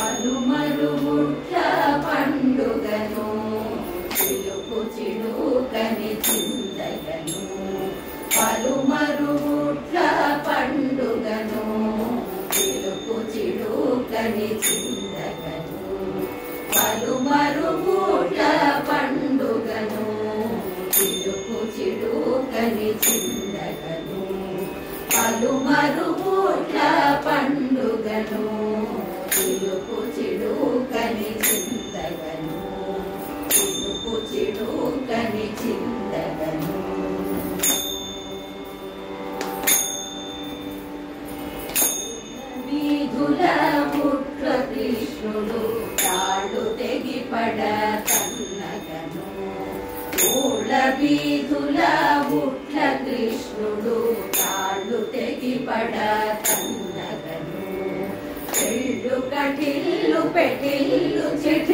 పలుమరుగుట్ల పండుగను చిలుకు చిలుకని చిందగను పలుమరుగుట్ల పండుగను చిలుకు చిలుకని చిందగను పలుమరుగుట్ల పండుగను చిలుకు చిలుకని చిందగను పలుమరుగుట్ల పండుగను చిలుకు చిలుకని చిందగను చిలుకు చిలుకని చిందగను వీధుల పుట్ల కృష్ణుడు తాళ్ళు తెగిపడ తన్నగను ఊళ్ళ వీధుల పుట్ల కృష్ణుడు తాళ్ళు తెగిపడ తన్నగను చెళ్ళు కటిల్లు పెట్టిల్లు చెట్టు